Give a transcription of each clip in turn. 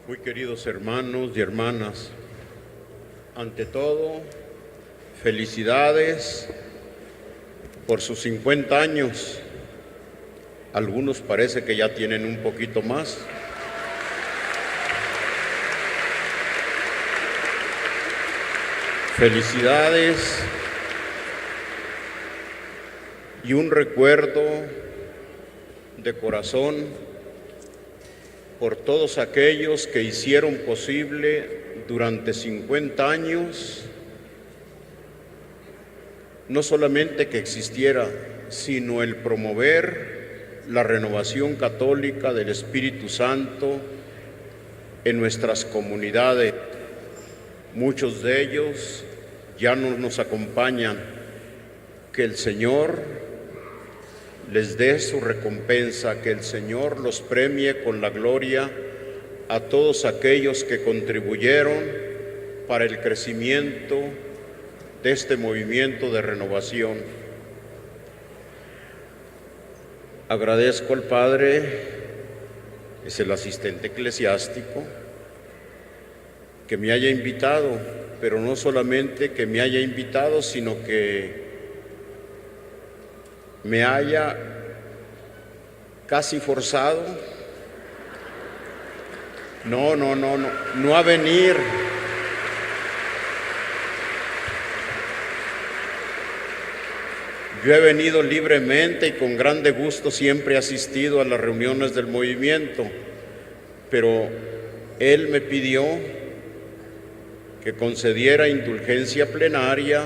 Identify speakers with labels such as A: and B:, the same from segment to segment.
A: Muy queridos hermanos y hermanas, ante todo, felicidades por sus 50 años. Algunos parece que ya tienen un poquito más. Felicidades y un recuerdo de corazón por todos aquellos que hicieron posible durante 50 años no solamente que existiera, sino el promover la renovación católica del Espíritu Santo en nuestras comunidades. Muchos de ellos ya no nos acompañan. Que el Señor les dé su recompensa, que el Señor los premie con la gloria a todos aquellos que contribuyeron para el crecimiento de este movimiento de renovación. Agradezco al Padre, es el asistente eclesiástico, que me haya invitado, pero no solamente que me haya invitado, sino que me haya casi forzado, no a venir. Yo he venido libremente y con grande gusto, siempre he asistido a las reuniones del movimiento, pero él me pidió que concediera indulgencia plenaria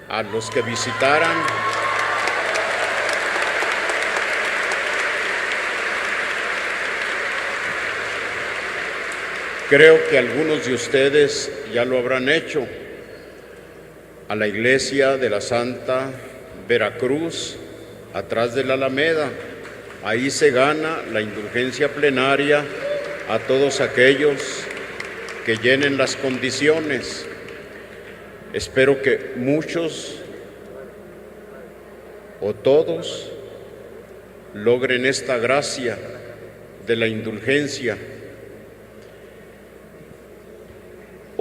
A: a los que visitaran Creo que algunos de ustedes ya lo habrán hecho, a la iglesia de la Santa Veracruz, atrás de la Alameda. Ahí se gana la indulgencia plenaria a todos aquellos que llenen las condiciones. Espero que muchos o todos logren esta gracia de la indulgencia.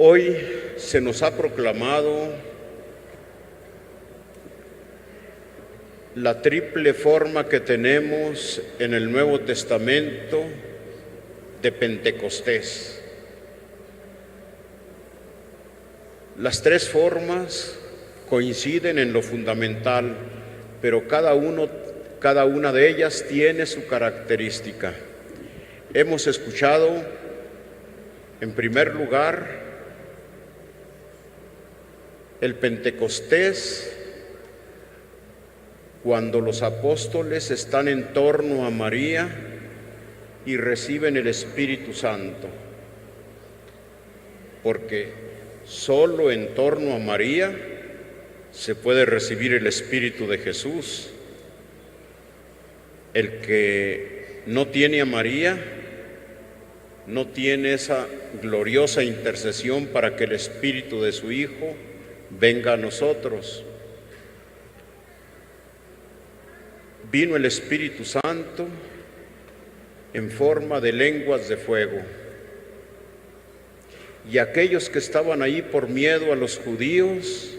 A: Hoy se nos ha proclamado la triple forma que tenemos en el Nuevo Testamento de Pentecostés. Las tres formas coinciden en lo fundamental, pero cada una de ellas tiene su característica. Hemos escuchado, en primer lugar, el Pentecostés, cuando los apóstoles están en torno a María y reciben el Espíritu Santo, porque solo en torno a María se puede recibir el Espíritu de Jesús. El que no tiene a María no tiene esa gloriosa intercesión para que el Espíritu de su Hijo venga a nosotros. Vino el Espíritu Santo en forma de lenguas de fuego, y aquellos que estaban ahí por miedo a los judíos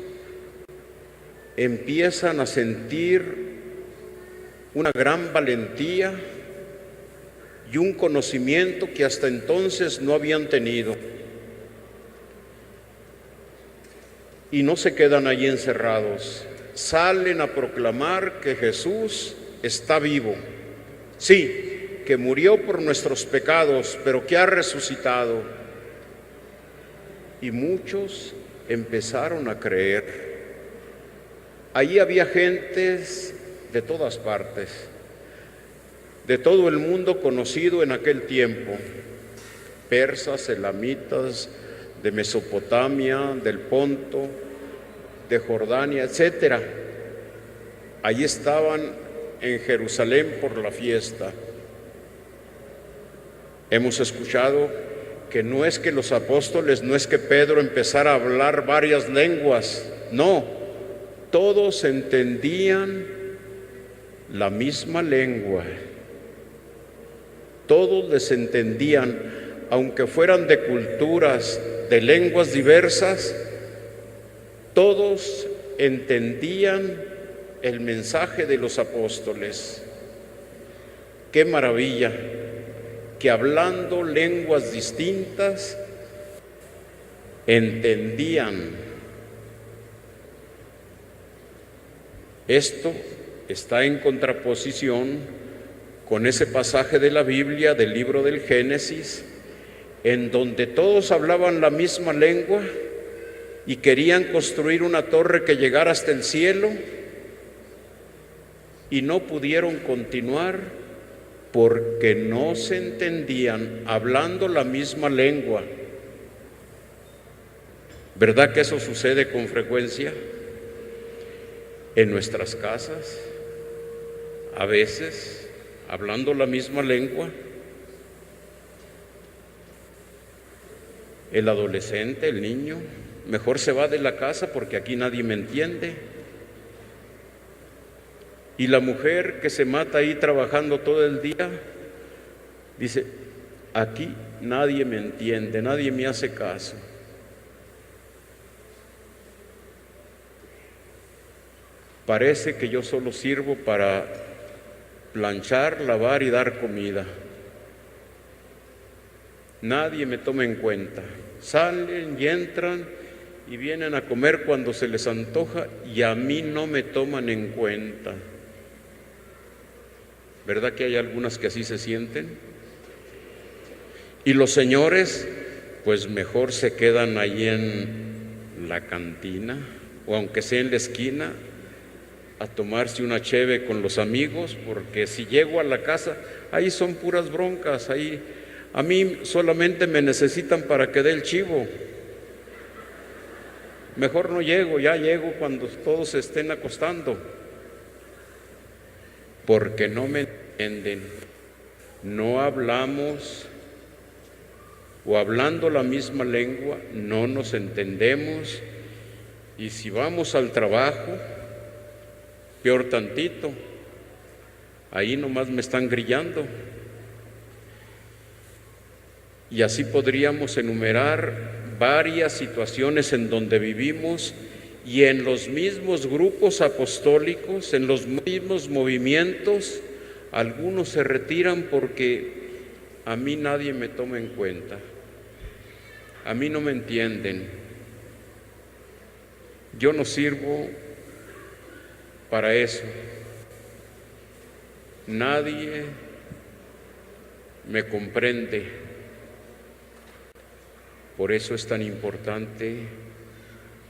A: empiezan a sentir una gran valentía y un conocimiento que hasta entonces no habían tenido. Y no se quedan allí encerrados, salen a proclamar que Jesús está vivo. Sí, que murió por nuestros pecados, pero que ha resucitado. Y muchos empezaron a creer. Allí había gentes de todas partes, de todo el mundo conocido en aquel tiempo: persas, elamitas, de Mesopotamia, del Ponto, de Jordania, etcétera. Allí estaban en Jerusalén por la fiesta. Hemos escuchado que no es que los apóstoles, no es que Pedro empezara a hablar varias lenguas, no, todos entendían la misma lengua, todos les entendían, aunque fueran de culturas, de lenguas diversas, todos entendían el mensaje de los apóstoles. ¡Qué maravilla! Que hablando lenguas distintas, entendían. Esto está en contraposición con ese pasaje de la Biblia, del libro del Génesis, en donde todos hablaban la misma lengua y querían construir una torre que llegara hasta el cielo y no pudieron continuar porque no se entendían hablando la misma lengua. ¿Verdad que eso sucede con frecuencia? En nuestras casas, a veces, hablando la misma lengua, el adolescente, el niño, mejor se va de la casa porque aquí nadie me entiende. Y la mujer que se mata ahí trabajando todo el día, dice, aquí nadie me entiende, nadie me hace caso. Parece que yo solo sirvo para planchar, lavar y dar comida. Nadie me toma en cuenta. Salen y entran y vienen a comer cuando se les antoja y a mí no me toman en cuenta. ¿Verdad que hay algunas que así se sienten? Y los señores, pues mejor se quedan ahí en la cantina o aunque sea en la esquina a tomarse una cheve con los amigos, porque si llego a la casa, ahí son puras broncas, ahí a mí solamente me necesitan para que dé el chivo. Mejor no llego, ya llego cuando todos se estén acostando, porque no me entienden, no hablamos, o hablando la misma lengua, no nos entendemos, y si vamos al trabajo, peor tantito, ahí nomás me están grillando. Y así podríamos enumerar varias situaciones en donde vivimos y en los mismos grupos apostólicos, en los mismos movimientos, algunos se retiran porque a mí nadie me toma en cuenta, a mí no me entienden, yo no sirvo para eso, nadie me comprende. Por eso es tan importante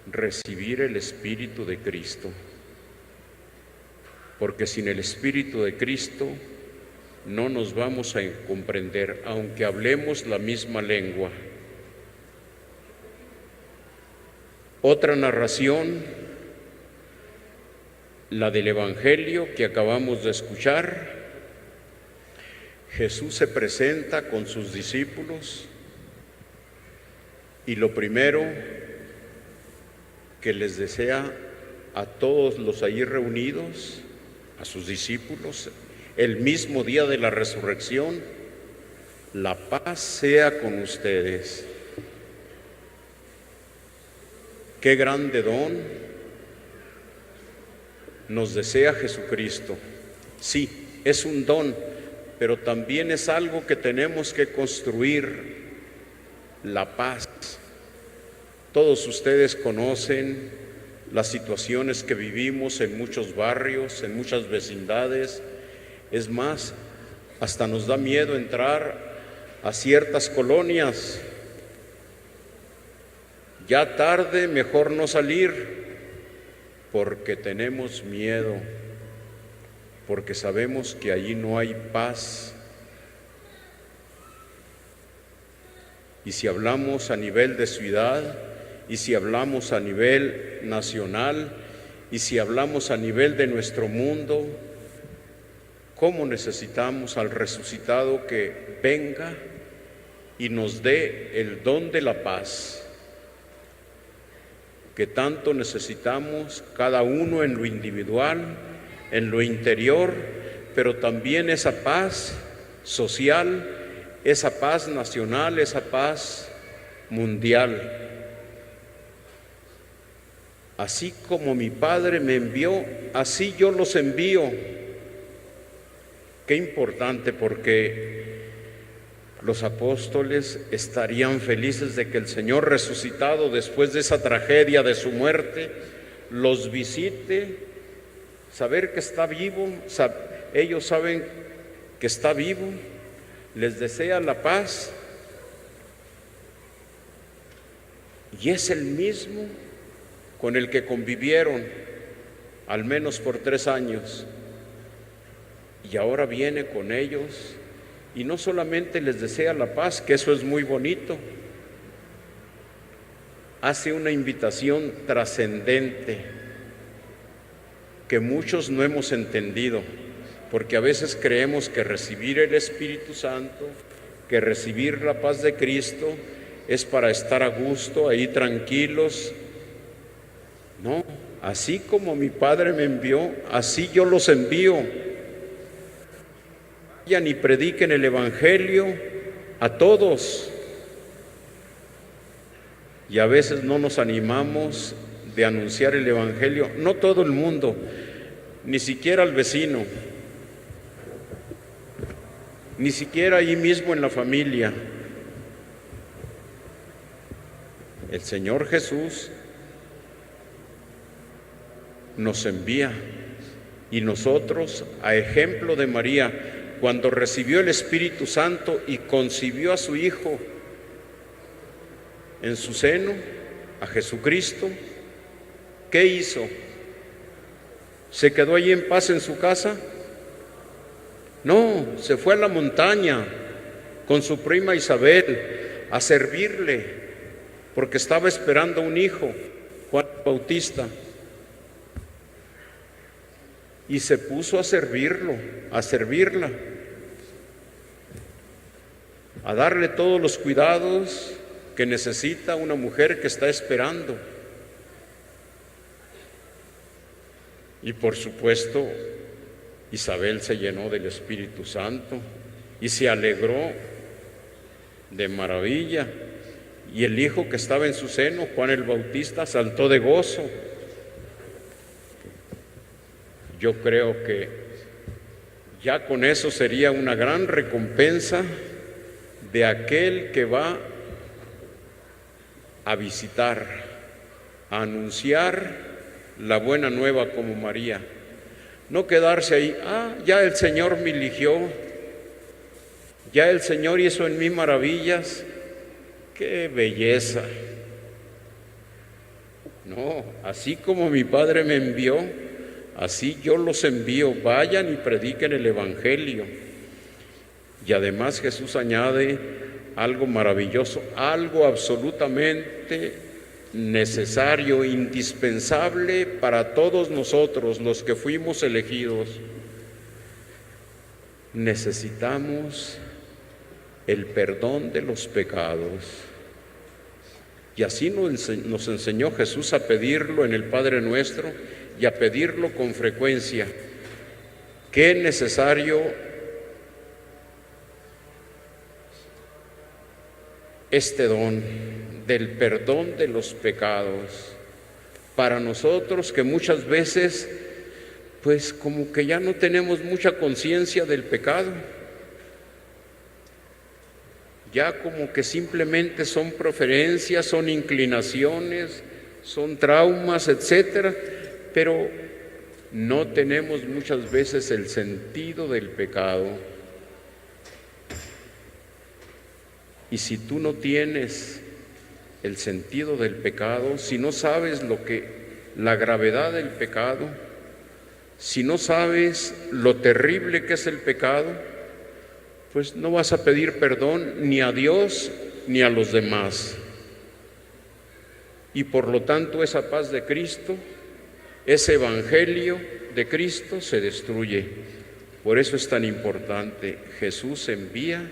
A: recibir el Espíritu de Cristo, porque sin el Espíritu de Cristo no nos vamos a comprender, aunque hablemos la misma lengua. Otra narración, la del Evangelio que acabamos de escuchar. Jesús se presenta con sus discípulos y lo primero que les desea a todos los allí reunidos, a sus discípulos, el mismo día de la resurrección, la paz sea con ustedes. Qué grande don nos desea Jesucristo. Sí, es un don, pero también es algo que tenemos que construir, la paz. Todos ustedes conocen las situaciones que vivimos en muchos barrios, en muchas vecindades. Es más, hasta nos da miedo entrar a ciertas colonias. Ya tarde, mejor no salir, porque tenemos miedo, porque sabemos que allí no hay paz. Y si hablamos a nivel de ciudad, y si hablamos a nivel nacional, y si hablamos a nivel de nuestro mundo, ¿cómo necesitamos al resucitado que venga y nos dé el don de la paz que tanto necesitamos cada uno en lo individual, en lo interior, pero también esa paz social esa paz nacional, esa paz mundial. Así como mi Padre me envió, así yo los envío. Qué importante, porque los apóstoles estarían felices de que el Señor resucitado después de esa tragedia de su muerte los visite, saber que está vivo, ellos saben que está vivo, les desea la paz y es el mismo con el que convivieron al menos por 3 años, y ahora viene con ellos y no solamente les desea la paz, que eso es muy bonito, hace una invitación trascendente que muchos no hemos entendido, porque a veces creemos que recibir el Espíritu Santo, que recibir la paz de Cristo es para estar a gusto, ahí tranquilos. No, así como mi Padre me envió, así yo los envío. Vayan y prediquen el Evangelio a todos. Y a veces no nos animamos de anunciar el Evangelio, no todo el mundo, ni siquiera al vecino, ni siquiera ahí mismo en la familia. El Señor Jesús nos envía, y nosotros, a ejemplo de María, cuando recibió el Espíritu Santo y concibió a su Hijo en su seno, a Jesucristo, ¿qué hizo? ¿Se quedó allí en paz en su casa? No, se fue a la montaña con su prima Isabel a servirle, porque estaba esperando un hijo, Juan Bautista. Y se puso a servirlo, a servirla, a darle todos los cuidados que necesita una mujer que está esperando. Y por supuesto, Isabel se llenó del Espíritu Santo y se alegró de maravilla. Y el hijo que estaba en su seno, Juan el Bautista, saltó de gozo. Yo creo que ya con eso sería una gran recompensa de aquel que va a visitar, a anunciar la buena nueva como María. No quedarse ahí, ya el Señor me eligió, ya el Señor hizo en mí maravillas, qué belleza. No, así como mi Padre me envió, así yo los envío, vayan y prediquen el Evangelio. Y además Jesús añade algo maravilloso, algo absolutamente necesario, indispensable para todos nosotros los que fuimos elegidos. Necesitamos el perdón de los pecados. Y así nos enseñó Jesús a pedirlo en el Padre Nuestro y a pedirlo con frecuencia. Qué necesario este don del perdón de los pecados para nosotros, que muchas veces pues como que ya no tenemos mucha conciencia del pecado, ya como que simplemente son preferencias, son inclinaciones, son traumas, etcétera, pero no tenemos muchas veces el sentido del pecado. Y si tú no tienes el sentido del pecado, si no sabes la gravedad del pecado, si no sabes lo terrible que es el pecado, pues no vas a pedir perdón ni a Dios ni a los demás. Y por lo tanto esa paz de Cristo, ese evangelio de Cristo se destruye. Por eso es tan importante. Jesús envía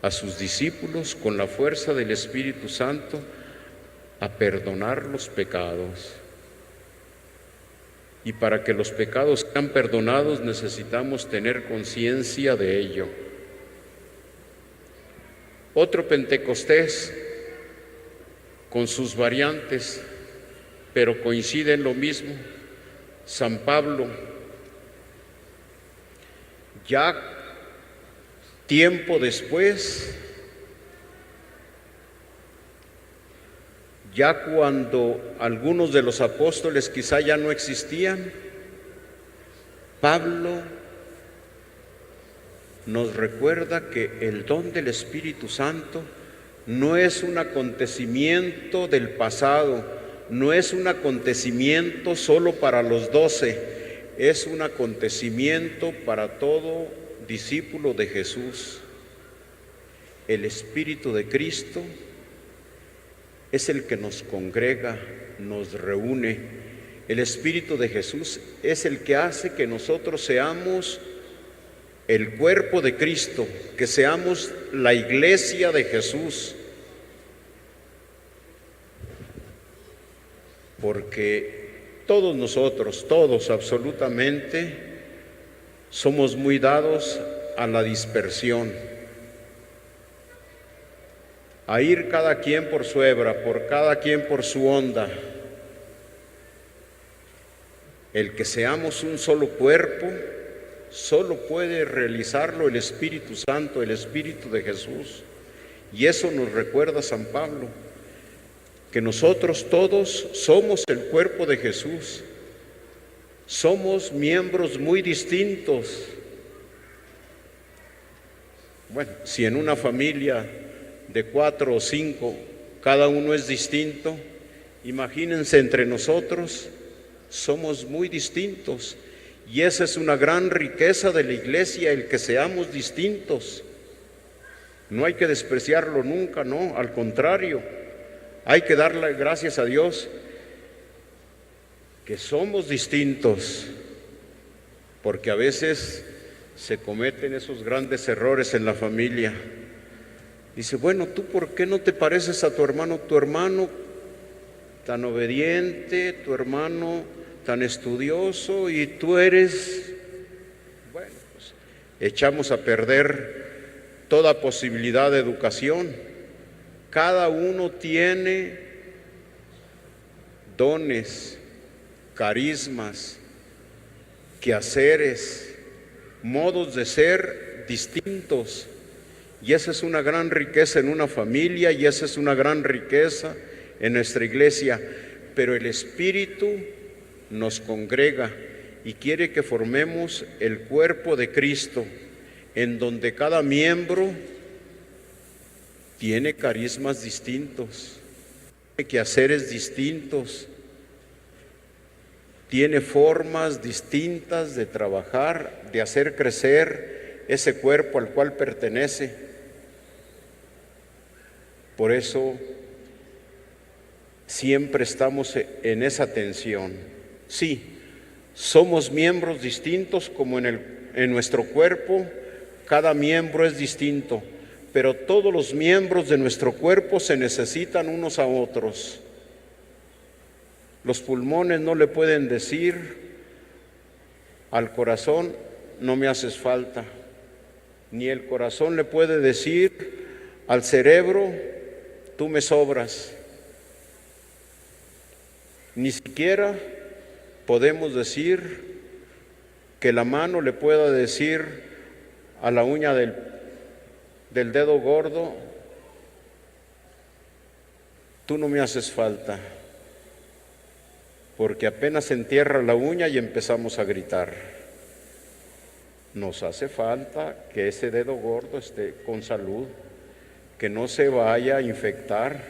A: a sus discípulos con la fuerza del Espíritu Santo a perdonar los pecados. Y para que los pecados sean perdonados necesitamos tener conciencia de ello. Otro Pentecostés con sus variantes, pero coincide en lo mismo. San Pablo, ya tiempo después, ya cuando algunos de los apóstoles quizá ya no existían, Pablo nos recuerda que el don del Espíritu Santo no es un acontecimiento del pasado, no es un acontecimiento solo para los 12, es un acontecimiento para todo discípulo de Jesús. El Espíritu de Cristo es el que nos congrega, nos reúne. El Espíritu de Jesús es el que hace que nosotros seamos el cuerpo de Cristo, que seamos la iglesia de Jesús. Porque todos nosotros, todos absolutamente, somos muy dados a la dispersión, a ir cada quien por su hebra, por cada quien por su onda. El que seamos un solo cuerpo, solo puede realizarlo el Espíritu Santo, el Espíritu de Jesús. Y eso nos recuerda San Pablo, que nosotros todos somos el cuerpo de Jesús. Somos miembros muy distintos. Bueno, si en una familia de 4 o 5 cada uno es distinto, imagínense entre nosotros, somos muy distintos. Y esa es una gran riqueza de la iglesia, el que seamos distintos. No hay que despreciarlo nunca, no, al contrario, hay que darle gracias a Dios que somos distintos, porque a veces se cometen esos grandes errores en la familia. Dice, bueno, ¿tú por qué no te pareces a tu hermano? Tu hermano tan obediente, tu hermano tan estudioso, y tú eres... Bueno, pues echamos a perder toda posibilidad de educación. Cada uno tiene dones, carismas, quehaceres, modos de ser distintos. Y esa es una gran riqueza en una familia, y esa es una gran riqueza en nuestra iglesia. Pero el Espíritu nos congrega y quiere que formemos el cuerpo de Cristo, en donde cada miembro tiene carismas distintos, tiene quehaceres distintos, tiene formas distintas de trabajar, de hacer crecer ese cuerpo al cual pertenece. Por eso siempre estamos en esa tensión. Sí, somos miembros distintos, como en nuestro cuerpo, cada miembro es distinto, pero todos los miembros de nuestro cuerpo se necesitan unos a otros. Los pulmones no le pueden decir al corazón, no me haces falta, ni el corazón le puede decir al cerebro, tú me sobras. Ni siquiera podemos decir que la mano le pueda decir a la uña del dedo gordo, tú no me haces falta, porque apenas se entierra la uña y empezamos a gritar. Nos hace falta que ese dedo gordo esté con salud, que no se vaya a infectar,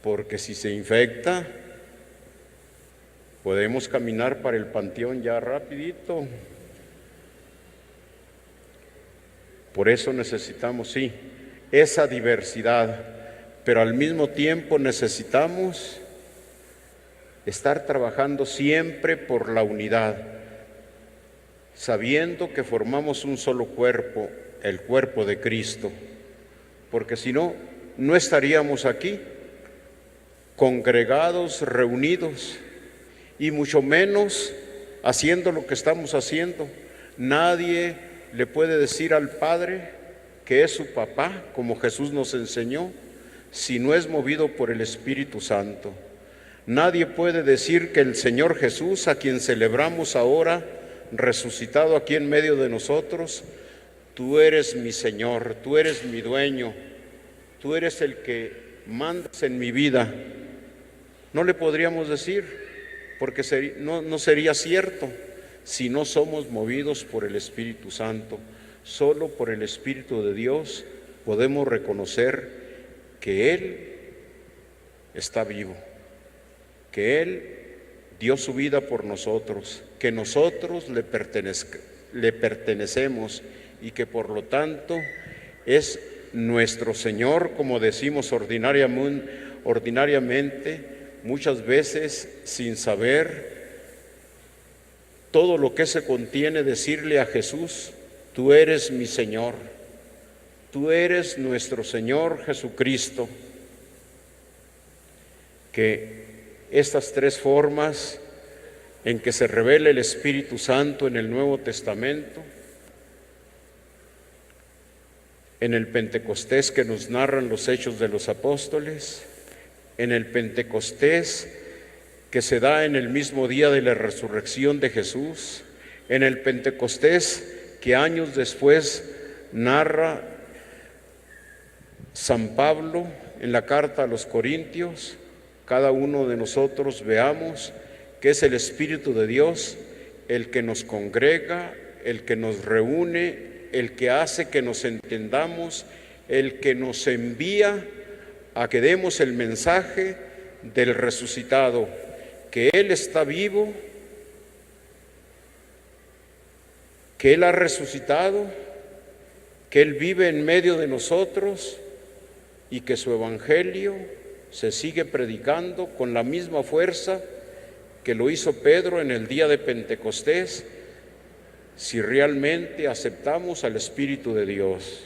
A: porque si se infecta, podemos caminar para el panteón ya rapidito. Por eso necesitamos, sí, esa diversidad, pero al mismo tiempo necesitamos estar trabajando siempre por la unidad, sabiendo que formamos un solo cuerpo, el cuerpo de Cristo, porque si no, no estaríamos aquí congregados, reunidos, y mucho menos haciendo lo que estamos haciendo. Nadie le puede decir al Padre, que es su papá, como Jesús nos enseñó, si no es movido por el Espíritu Santo. Nadie puede decir que el Señor Jesús, a quien celebramos ahora, resucitado aquí en medio de nosotros, tú eres mi Señor, tú eres mi dueño, tú eres el que mandas en mi vida. No le podríamos decir, porque no sería cierto si no somos movidos por el Espíritu Santo. Solo por el Espíritu de Dios podemos reconocer que Él está vivo, que Él dio su vida por nosotros, que nosotros le pertenecemos y que por lo tanto es nuestro Señor, como decimos ordinariamente, muchas veces sin saber todo lo que se contiene decirle a Jesús: tú eres mi Señor, tú eres nuestro Señor Jesucristo. Que estas tres formas en que se revela el Espíritu Santo en el Nuevo Testamento, en el Pentecostés que nos narran los Hechos de los Apóstoles, en el Pentecostés que se da en el mismo día de la resurrección de Jesús, en el Pentecostés que años después narra San Pablo en la carta a los Corintios, cada uno de nosotros veamos que es el Espíritu de Dios el que nos congrega, el que nos reúne, el que hace que nos entendamos, el que nos envía a que demos el mensaje del resucitado, que Él está vivo, que Él ha resucitado, que Él vive en medio de nosotros y que su Evangelio se sigue predicando con la misma fuerza que lo hizo Pedro en el día de Pentecostés, si realmente aceptamos al Espíritu de Dios.